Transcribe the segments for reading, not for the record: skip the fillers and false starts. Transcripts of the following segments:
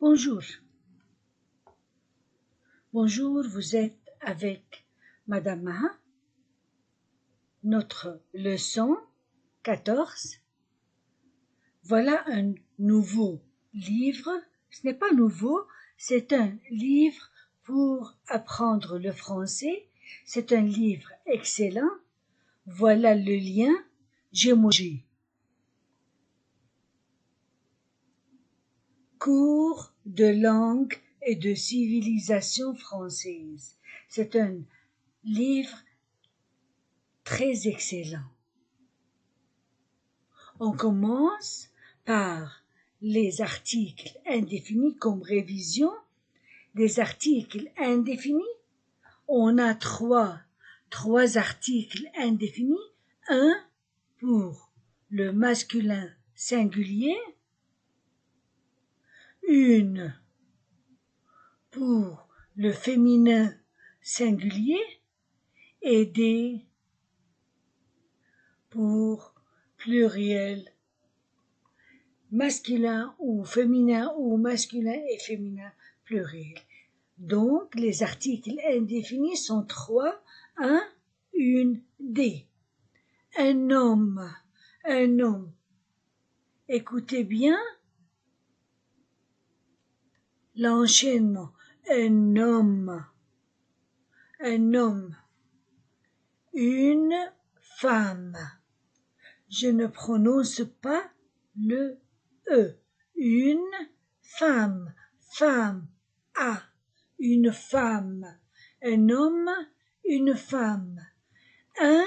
Bonjour. Bonjour, vous êtes avec Madame Maha. Notre leçon 14. Voilà un nouveau livre. Ce n'est pas nouveau, c'est un livre pour apprendre le français. C'est un livre excellent. Voilà le lien Gémoji. Cours de langue et de civilisation française. C'est un livre très excellent. On commence par les articles indéfinis comme révision. Des articles indéfinis, on a trois articles indéfinis. Un pour le masculin singulier, une pour le féminin singulier et des pour pluriel masculin ou masculin et féminin pluriel. Donc, les articles indéfinis sont trois, un, une, des. Un homme. Écoutez bien l'enchaînement. Un homme. Une femme. Je ne prononce pas le E. Une femme. Une femme. Un homme, une femme. Un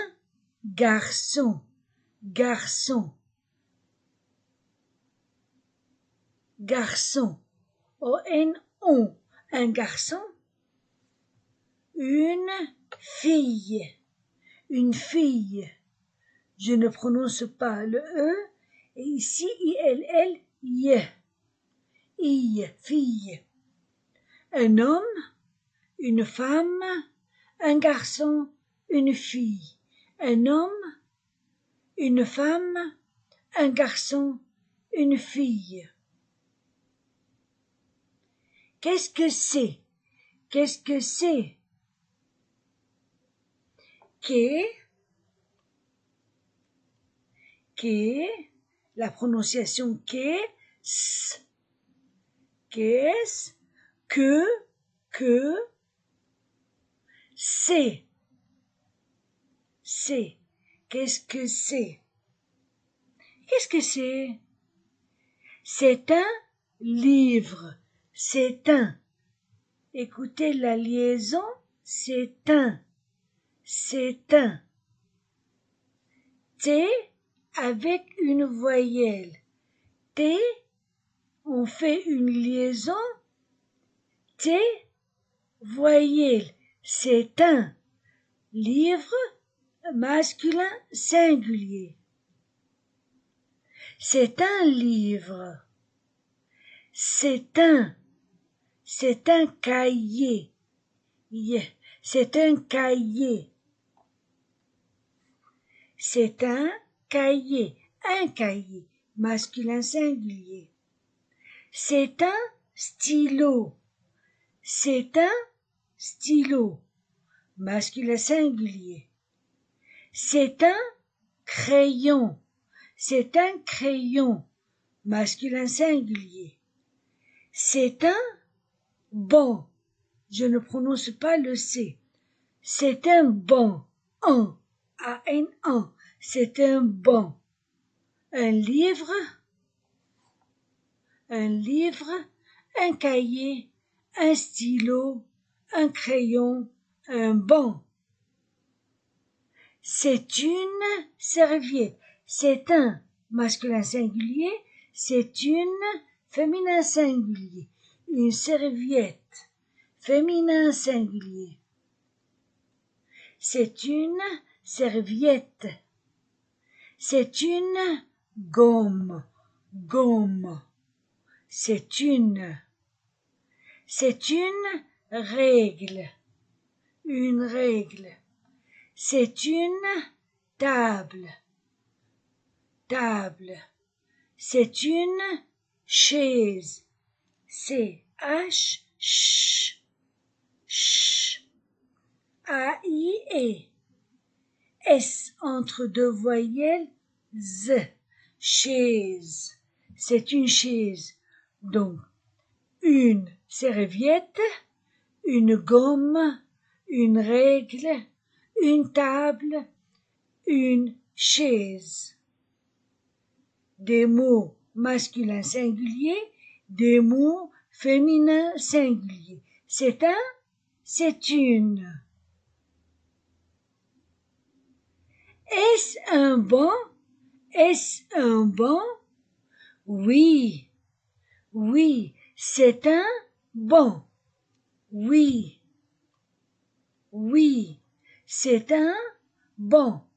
garçon. O-N-O. Un garçon. Une fille. Je ne prononce pas le E. Et ici, I-L-L, fille. Un homme, une femme, un garçon, une fille. Un homme, une femme, un garçon, une fille. Qu'est-ce que c'est? La prononciation s. Qu'est-ce que c'est? Qu'est-ce que c'est? C'est un livre. Écoutez la liaison, c'est un. T avec une voyelle. T, on fait une liaison. T, voyelle. C'est un livre masculin singulier. C'est un livre. C'est un cahier. C'est un cahier. C'est un cahier. Masculin singulier. C'est un stylo. Masculin singulier. C'est un crayon. Masculin singulier. C'est un banc. Je ne prononce pas le C. C'est un banc. A-N-A. C'est un banc. Un livre, un cahier, un stylo, un crayon, un banc. C'est une serviette. C'est un masculin singulier, c'est une féminin singulier. Une serviette, féminin singulier. C'est une serviette. C'est une gomme. C'est une règle. C'est une table. C'est une chaise. C-H, ch, ch. A-I-E. S entre deux voyelles, Z. Chaise. C'est une chaise. Donc, une serviette, une gomme, une règle, une table, une chaise. Des mots masculins singuliers, des mots féminins singuliers. C'est un, c'est une. Est-ce un banc? Est-ce un banc? Oui, oui, c'est un banc. Oui, oui, c'est un banc.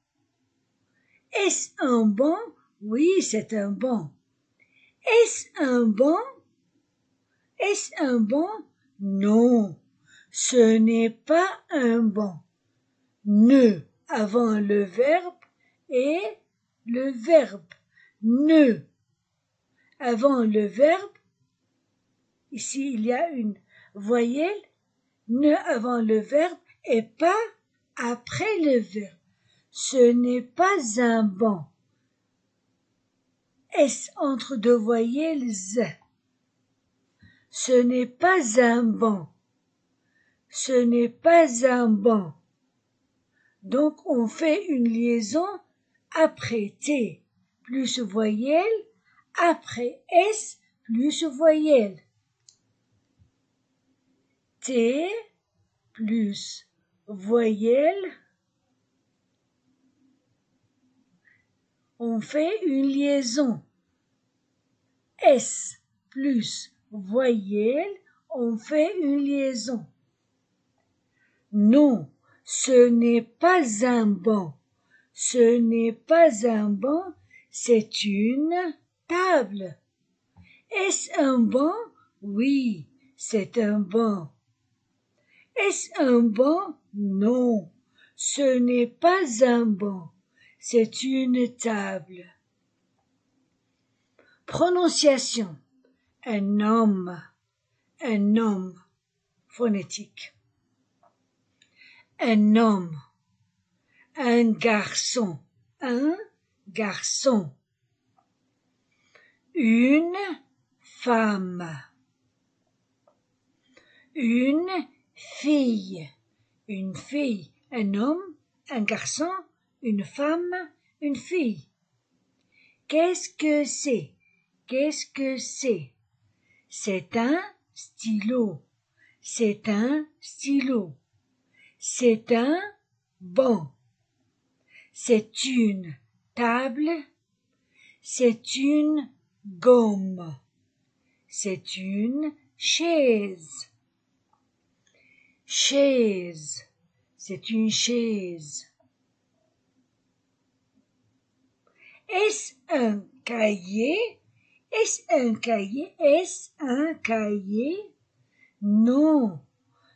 Est-ce un banc? Oui, c'est un banc. Est-ce un banc? Est-ce un banc? Non, ce n'est pas un banc. Ne avant le verbe et le verbe. Ne avant le verbe. Ici, il y a une voyelle. Ne avant le verbe et pas après le verbe. Ce n'est pas un banc. S entre deux voyelles, Z. Ce n'est pas un banc. Ce n'est pas un banc. Donc, on fait une liaison après T plus voyelle, après S plus voyelle. T plus voyelle, on fait une liaison. S plus voyelle, on fait une liaison. Non, ce n'est pas un banc. Ce n'est pas un banc, c'est une table. Est-ce un banc? Oui, c'est un banc. Est-ce un banc? Non, ce n'est pas un banc, c'est une table. Prononciation. Un homme, phonétique. Un homme, un garçon, une femme, une fille, un homme, un garçon, une femme, une fille. Qu'est-ce que c'est? Qu'est-ce que c'est? C'est un stylo. C'est un stylo. C'est un banc. C'est une table. C'est une gomme. C'est une chaise. Chaise. C'est une chaise. Est-ce un cahier? Est-ce un cahier? Est-ce un cahier? Non,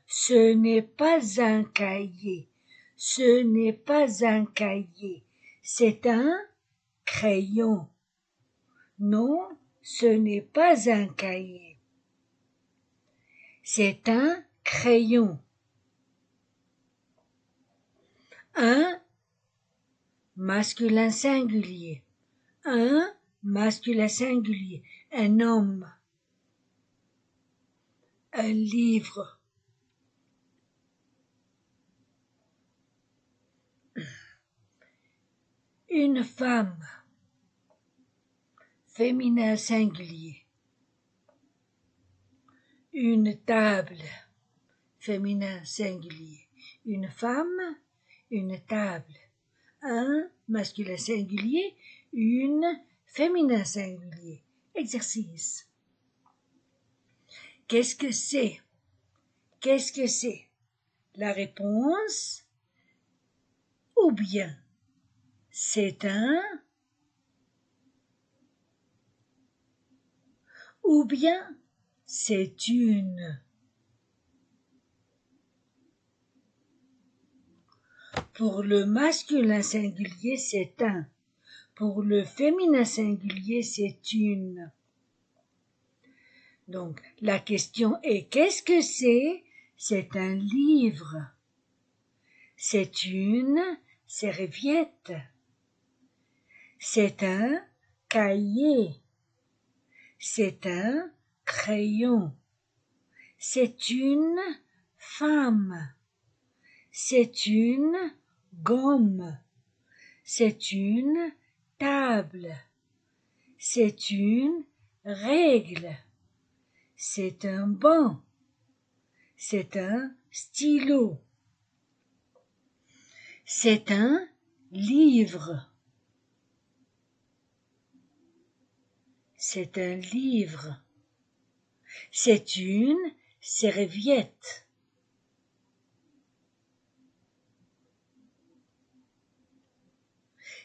ce n'est pas un cahier. Ce n'est pas un cahier. C'est un crayon. Non, ce n'est pas un cahier. C'est un crayon. Un masculin singulier. Un masculin singulier. Un homme. Un livre. Une femme. Féminin singulier. Une table. Féminin singulier. Une femme, une table. Un masculin singulier, une féminin singulier. Exercice. Qu'est-ce que c'est? Qu'est-ce que c'est? La réponse, ou bien, c'est un, ou bien, c'est une. Pour le masculin singulier, c'est un. Pour le féminin singulier, c'est une. Donc, la question est qu'est-ce que c'est? C'est un livre. C'est une serviette. C'est un cahier. C'est un crayon. C'est une femme. C'est une gomme. C'est une table. C'est une règle. C'est un banc. C'est un stylo. C'est un livre. C'est un livre. C'est une serviette.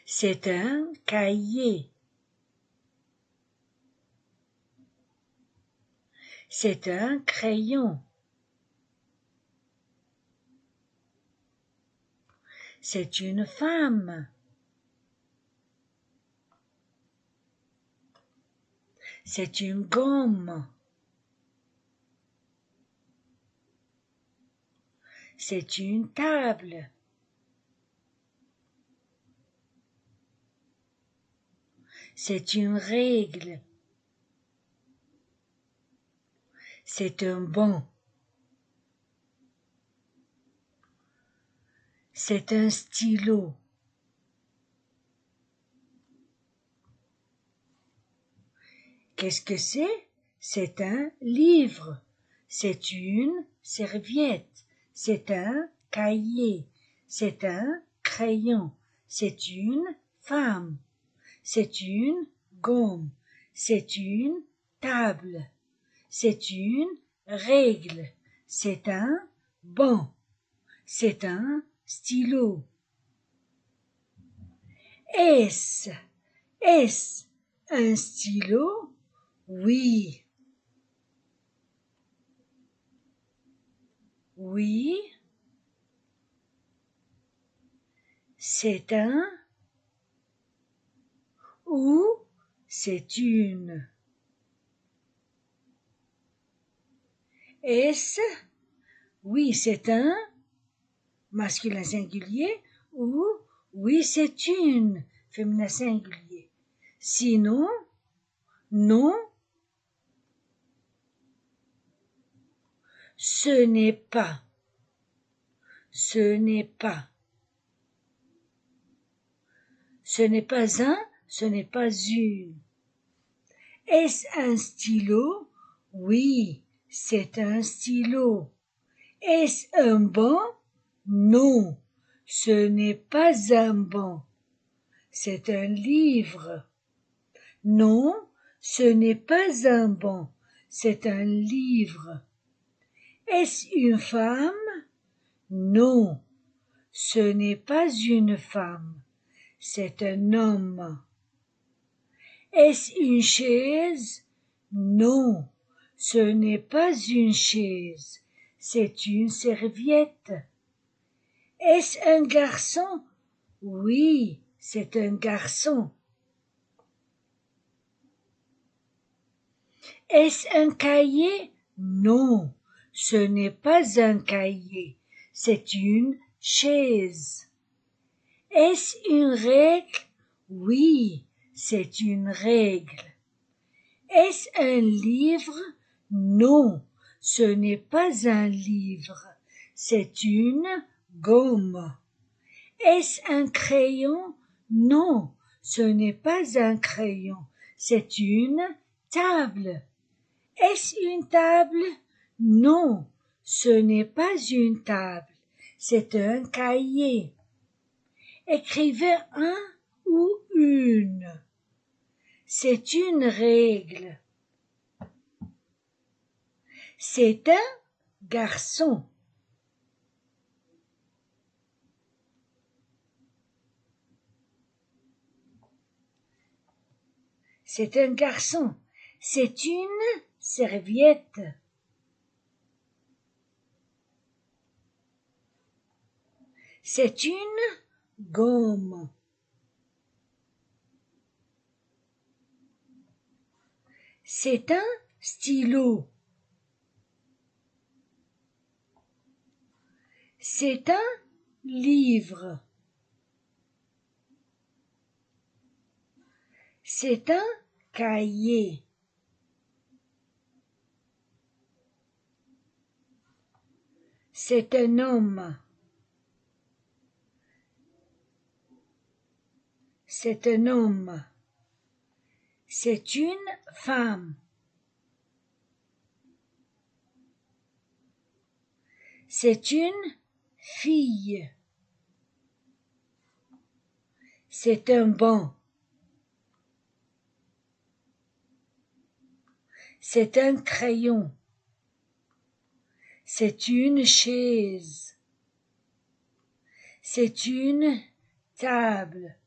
C'est un cahier. C'est un crayon. C'est une femme. C'est une gomme. C'est une table. C'est une règle. C'est un banc. C'est un stylo. Qu'est-ce que c'est? C'est un livre. C'est une serviette. C'est un cahier. C'est un crayon. C'est une femme. C'est une gomme. C'est une table. C'est une règle. C'est un banc. C'est un stylo. Est-ce un stylo? Oui. Oui. C'est un ou c'est une. Est-ce? Oui, c'est un masculin singulier ou oui, c'est une féminin singulier. Sinon, non, ce n'est pas. Ce n'est pas. Ce n'est pas un, ce n'est pas une. Est-ce un stylo? Oui, c'est un stylo. Est-ce un banc? Non, ce n'est pas un banc. C'est un livre. Non, ce n'est pas un banc. C'est un livre. Est-ce une femme? Non, ce n'est pas une femme. C'est un homme. Est-ce une chaise? Non, ce n'est pas une chaise. C'est une serviette. Est-ce un garçon? Oui, c'est un garçon. Est-ce un cahier? Non, ce n'est pas un cahier. C'est une chaise. Est-ce une règle? Oui, c'est une règle. Est-ce un livre? Non, ce n'est pas un livre. C'est une gomme. Est-ce un crayon? Non, ce n'est pas un crayon. C'est une table. Est-ce une table? Non, ce n'est pas une table. C'est un cahier. Écrivez un ou une. C'est une règle. C'est un garçon. C'est un garçon. C'est une serviette. C'est une gomme. C'est un stylo. C'est un livre. C'est un cahier. C'est un homme. C'est un homme. C'est une femme. C'est une fille. C'est un banc. C'est un crayon. C'est une chaise. C'est une table.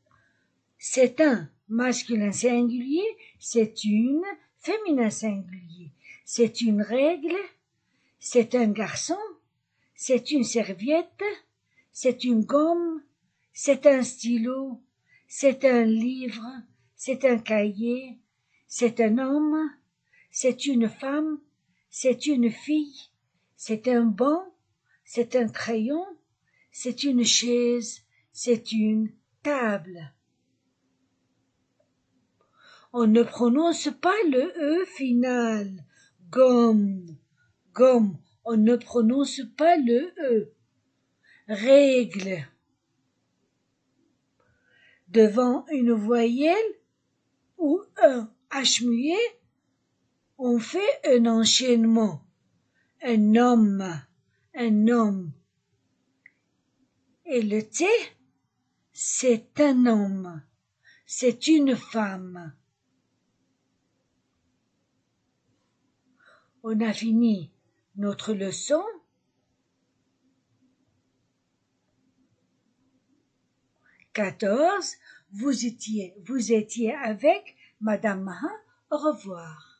C'est un masculin singulier. C'est une féminin singulier. C'est une règle. C'est un garçon. C'est une serviette. C'est une gomme. C'est un stylo. C'est un livre. C'est un cahier. C'est un homme. C'est une femme. C'est une fille. C'est un banc. C'est un crayon. C'est une chaise. C'est une table. On ne prononce pas le E final. Gomme. Gomme. On ne prononce pas le E. Règle. Devant une voyelle ou un H muet, on fait un enchaînement. Un homme. Un homme. Et le T, c'est un homme. C'est une femme. On a fini notre leçon. Vous étiez avec Madame Mahin. Au revoir.